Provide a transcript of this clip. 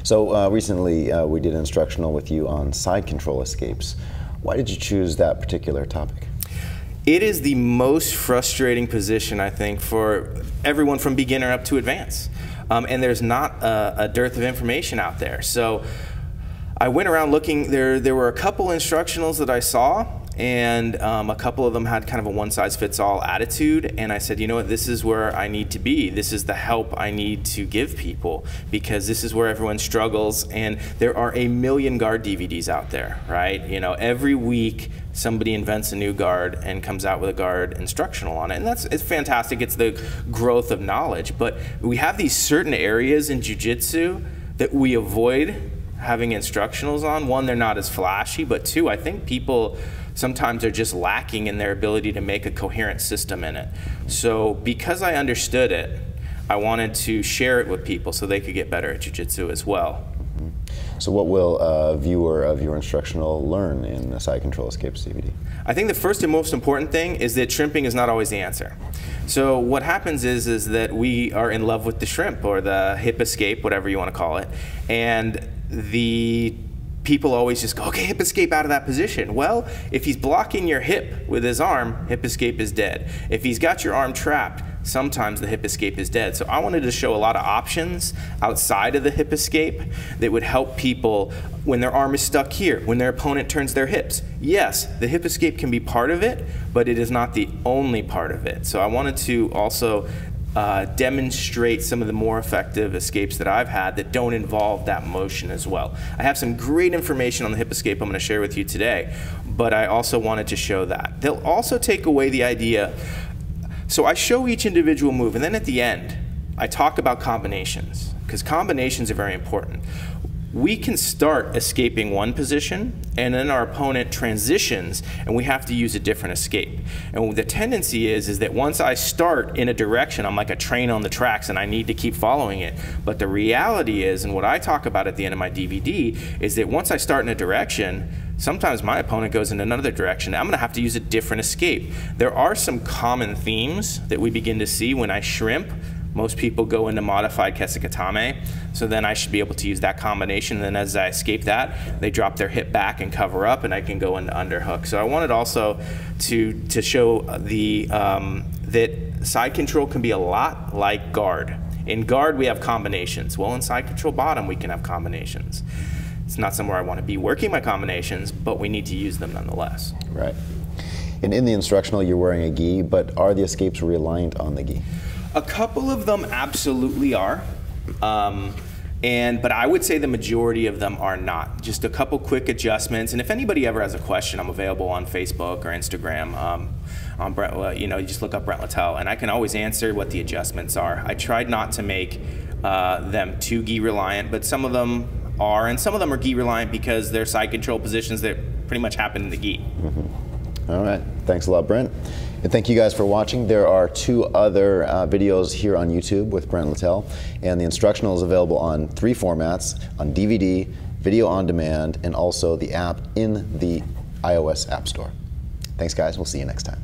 So recently we did an instructional with you on side control escapes. Why did you choose that particular topic? It is the most frustrating position, I think, for everyone from beginner up to advanced. And there's not a dearth of information out there. So I went around looking. There were a couple instructionals that I saw, and a couple of them had kind of a one-size-fits-all attitude, and I said, you know what, this is where I need to be. This is the help I need to give people, because this is where everyone struggles, and there are a million guard DVDs out there, right? You know, every week somebody invents a new guard and comes out with a guard instructional on it, and it's fantastic. It's the growth of knowledge, but we have these certain areas in jiu-jitsu that we avoid having instructionals on. One, they're not as flashy, but two, I think people sometimes are just lacking in their ability to make a coherent system in it. So because I understood it, I wanted to share it with people so they could get better at jiu-jitsu as well. So what will a viewer of your instructional learn in the Side Control Escapes DVD? I think the first and most important thing is that shrimping is not always the answer. So what happens is that we are in love with the shrimp, or the hip escape, whatever you want to call it, and the people always just go, okay, hip escape out of that position. Well, if he's blocking your hip with his arm, hip escape is dead. If he's got your arm trapped, sometimes the hip escape is dead. So I wanted to show a lot of options outside of the hip escape that would help people when their arm is stuck here, when their opponent turns their hips. Yes, the hip escape can be part of it, but it is not the only part of it. So I wanted to also demonstrate some of the more effective escapes that I've had that don't involve that motion as well. I have some great information on the hip escape I'm going to share with you today, but I also wanted to show that. They'll also take away the idea. So I show each individual move, and then at the end, I talk about combinations, because combinations are very important. We can start escaping one position, and then our opponent transitions, and we have to use a different escape. And the tendency is that once I start in a direction, I'm like a train on the tracks, and I need to keep following it. But the reality is, and what I talk about at the end of my DVD, is that once I start in a direction, sometimes my opponent goes in another direction. I'm going to have to use a different escape. There are some common themes that we begin to see when I shrimp. Most people go into modified kesekatame, so then I should be able to use that combination, and then as I escape that, they drop their hip back and cover up, and I can go into underhook. So I wanted also to show that side control can be a lot like guard. In guard, we have combinations. Well, in side control bottom, we can have combinations. It's not somewhere I want to be working my combinations, but we need to use them nonetheless. Right. And in the instructional, you're wearing a gi, but are the escapes reliant on the gi? A couple of them absolutely are, but I would say the majority of them are not. Just a couple quick adjustments, and if anybody ever has a question, I'm available on Facebook or Instagram. On Brent, you know, you just look up Brent Littell, and I can always answer what the adjustments are. I tried not to make them too gi reliant, but some of them are, and some of them are gi reliant because they're side control positions that pretty much happen in the gi. All right, thanks a lot, Brent. And thank you guys for watching. There are 2 other videos here on YouTube with Brent Littell, and the instructional is available on 3 formats, on DVD, video on demand, and also the app in the iOS App Store. Thanks guys, we'll see you next time.